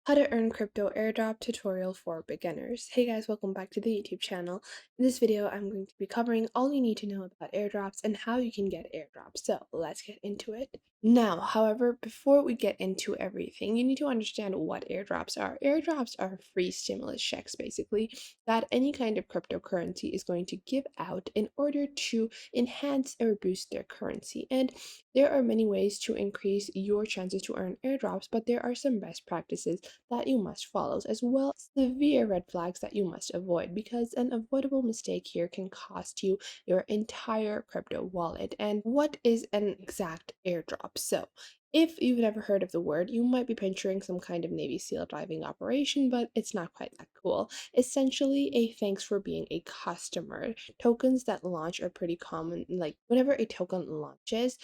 How to earn crypto airdrop tutorial for beginners. Hey guys, welcome back to the YouTube channel. In this video, I'm going to be covering all you need to know about airdrops and how you can get airdrops. So let's get into it. Now, however, before we get into everything, you need to understand what airdrops are. Airdrops are free stimulus checks, basically, that any kind of cryptocurrency is going to give out in order to enhance or boost their currency. And there are many ways to increase your chances to earn airdrops, but there are some best practices that you must follow, as well as severe red flags that you must avoid, because an avoidable mistake here can cost you your entire crypto wallet. And what is an exact airdrop? So, if you've never heard of the word, you might be picturing some kind of Navy SEAL diving operation, but it's not quite that cool. Essentially, a thanks for being a customer. Tokens that launch are pretty common. Like whenever a token launches,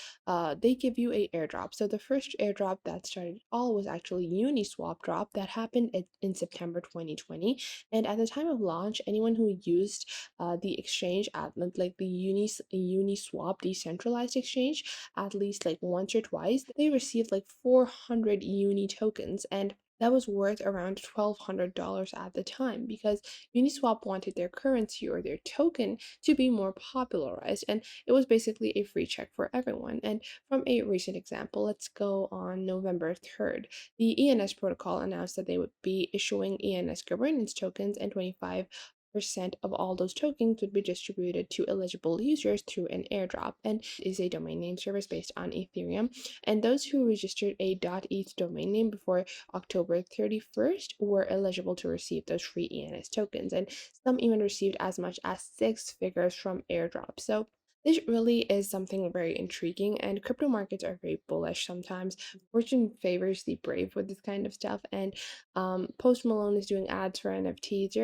they give you a airdrop. So the first airdrop that started it all was actually Uniswap drop that happened in September 2020. And at the time of launch, anyone who used the exchange at like the Uniswap decentralized exchange at least like once or twice, they received like 400 Uni tokens, and that was worth around $1,200 at the time because Uniswap wanted their currency or their token to be more popularized, and it was basically a free check for everyone. And from a recent example, let's go on November 3rd. The ENS protocol announced that they would be issuing ENS governance tokens, and 25% of all those tokens would be distributed to eligible users through an airdrop, and is a domain name service based on Ethereum. And those who registered a .eth domain name before October 31st were eligible to receive those free ENS tokens, and some even received as much as six figures from airdrops. So this really is something very intriguing, and crypto markets are very bullish sometimes. Fortune favors the brave with this kind of stuff, and Post Malone is doing ads for NFTs.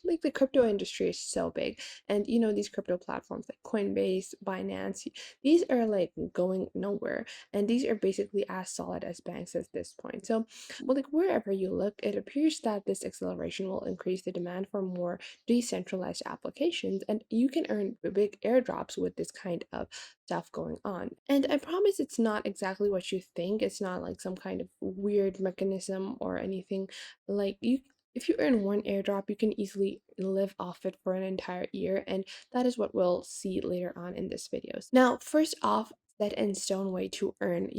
Like the crypto industry is so big, and these crypto platforms like Coinbase, Binance, these are like going nowhere, and these are basically as solid as banks at this point. So, well, like wherever you look, it appears that this acceleration will increase the demand for more decentralized applications, and you can earn big airdrops with this kind of stuff going on. And I promise it's not exactly what you think. It's not like some kind of weird mechanism or anything. Like you if you earn one airdrop, you can easily live off it for an entire year, and that is what we'll see later on in this video. Now, first off, set in stone way to earn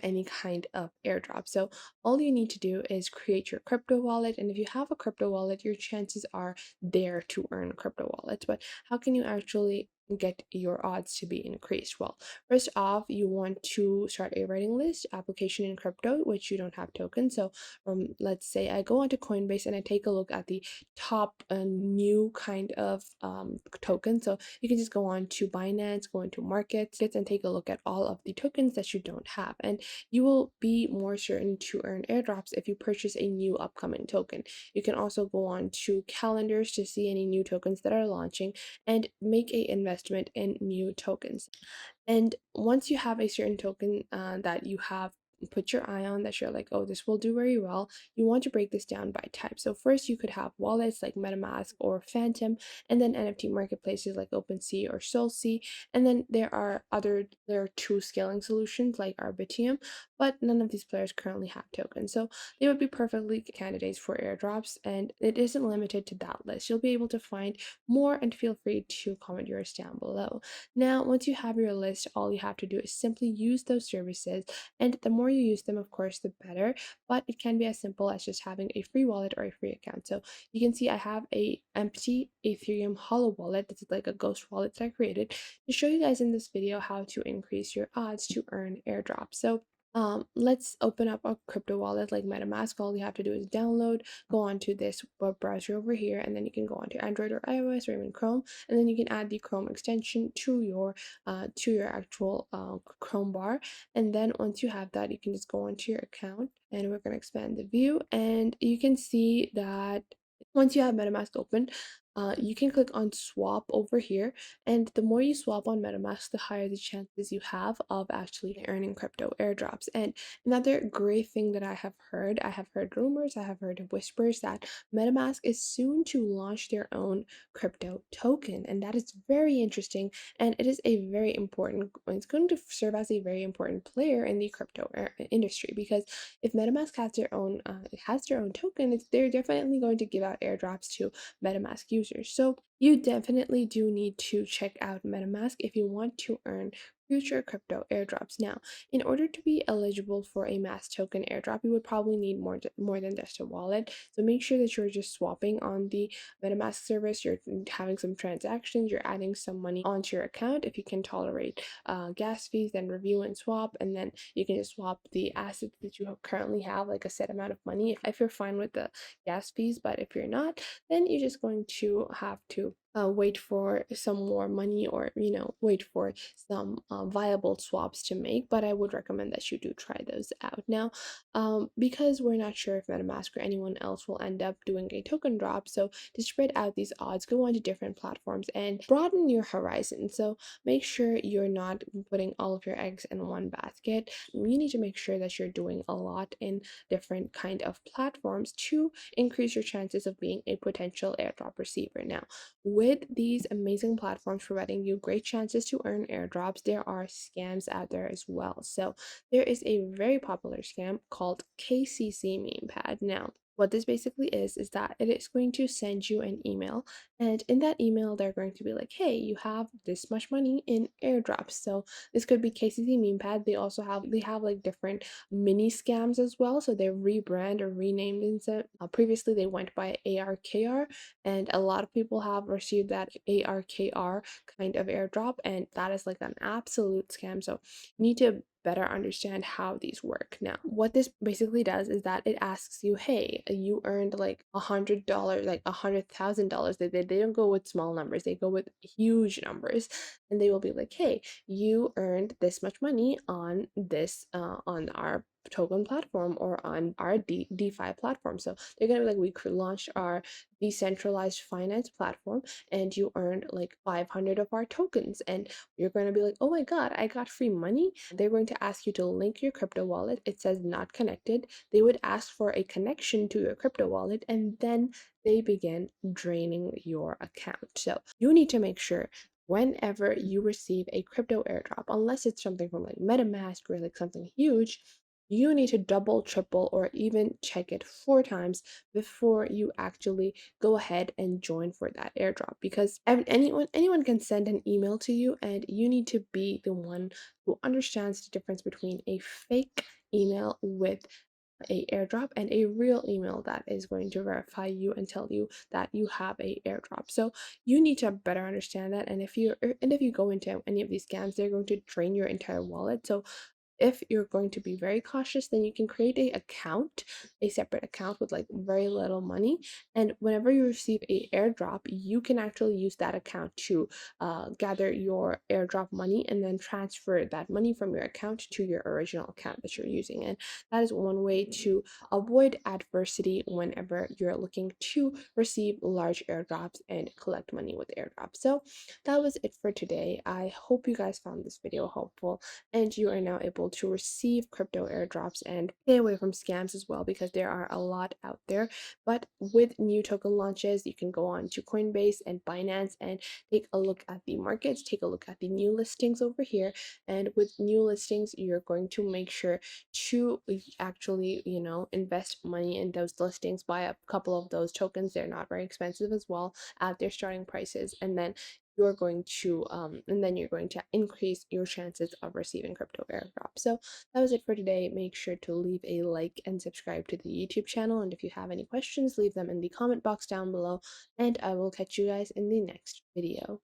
any kind of airdrop. So all you need to do is create your crypto wallet, and if you have a crypto wallet, your chances are there to earn crypto wallets. But how can you actually get your odds to be increased? Well, first off, you want to start a writing list application in crypto, which you don't have tokens. So let's say I go onto Coinbase and I take a look at the top new kind of token. So you can just go on to Binance, go into markets, and take a look at all of the tokens that you don't have, and you will be more certain to earn airdrops if you purchase a new upcoming token. You can also go on to calendars to see any new tokens that are launching and make a investment in new tokens. And once you have a certain token that you have put your eye on, that you're like, oh, this will do very well, you want to break this down by type. So first you could have wallets like MetaMask or Phantom, and then NFT marketplaces like OpenSea or SolSea. And then there are two scaling solutions like Arbitrum, but none of these players currently have tokens. So they would be perfectly candidates for airdrops, and it isn't limited to that list. You'll be able to find more, and feel free to comment yours down below. Now, once you have your list, all you have to do is simply use those services, and the more you use them, of course, the better. But it can be as simple as just having a free wallet or a free account. So you can see I have a empty Ethereum hollow wallet. This is like a ghost wallet that I created to show you guys in this video how to increase your odds to earn airdrops. So let's open up a crypto wallet like MetaMask. All you have to do is download, go onto this web browser over here, and then you can go onto Android or iOS or even Chrome, and then you can add the Chrome extension to your actual Chrome bar. And then once you have that, you can just go onto your account, and we're going to expand the view, and you can see that once you have MetaMask open, you can click on swap over here, and the more you swap on MetaMask, the higher the chances you have of actually earning crypto airdrops. And another great thing that I have heard rumors, I have heard whispers that MetaMask is soon to launch their own crypto token, and that is very interesting. And it is a very important, it's going to serve as a very important player in the crypto industry, because if MetaMask has their own token, they're definitely going to give out airdrops to MetaMask users. So you definitely do need to check out MetaMask if you want to earn future crypto airdrops. Now, in order to be eligible for a mass token airdrop, you would probably need more than just a wallet. So make sure that you're just swapping on the MetaMask service, you're having some transactions, you're adding some money onto your account. If you can tolerate gas fees, then review and swap, and then you can just swap the assets that you currently have, like a set amount of money, if you're fine with the gas fees. But if you're not, then you're just going to have to wait for some more money, or wait for some viable swaps to make. But I would recommend that you do try those out now, because we're not sure if MetaMask or anyone else will end up doing a token drop. So to spread out these odds, go onto different platforms and broaden your horizon. So make sure you're not putting all of your eggs in one basket. You need to make sure that you're doing a lot in different kind of platforms to increase your chances of being a potential airdrop receiver. Now, with these amazing platforms providing you great chances to earn airdrops, there are scams out there as well. So there is a very popular scam called KCC meme pad. Now, what this basically is that it is going to send you an email, and in that email they're going to be like, hey, you have this much money in airdrops. So this could be KCC meme pad. They have like different mini scams as well. So they rebrand or renamed instead. Previously they went by ARKR, and a lot of people have received that ARKR kind of airdrop, and that is like an absolute scam. So you need to better understand how these work. Now, what this basically does is that it asks you, hey, you earned like $100, like $100,000. They don't go with small numbers, they go with huge numbers. And they will be like, hey, you earned this much money on this on our token platform or on our DeFi platform. So they're gonna be like, we launched our decentralized finance platform, and you earned like 500 of our tokens. And you're going to be like, oh my god, I got free money. They're going to ask you to link your crypto wallet. It says not connected. They would ask for a connection to your crypto wallet, and then they begin draining your account. So you need to make sure whenever you receive a crypto airdrop, unless it's something from like MetaMask or like something huge, you need to double, triple, or even check it 4 times before you actually go ahead and join for that airdrop, because anyone can send an email to you, and you need to be the one who understands the difference between a fake email with a airdrop and a real email that is going to verify you and tell you that you have a airdrop. So you need to better understand that. And if you go into any of these scams, they're going to drain your entire wallet. So if you're going to be very cautious, then you can create a separate account with like very little money. And whenever you receive a airdrop, you can actually use that account to gather your airdrop money and then transfer that money from your account to your original account that you're using. And that is one way to avoid adversity whenever you're looking to receive large airdrops and collect money with airdrops. So that was it for today. I hope you guys found this video helpful, and you are now able to receive crypto airdrops and stay away from scams as well, because there are a lot out there. But with new token launches, you can go on to Coinbase and Binance and take a look at the markets, take a look at the new listings over here. And with new listings, you're going to make sure to actually, invest money in those listings, buy a couple of those tokens. They're not very expensive as well at their starting prices, and then you're going to increase your chances of receiving crypto airdrop. So that was it for today. Make sure to leave a like and subscribe to the YouTube channel, and if you have any questions, leave them in the comment box down below, and I will catch you guys in the next video.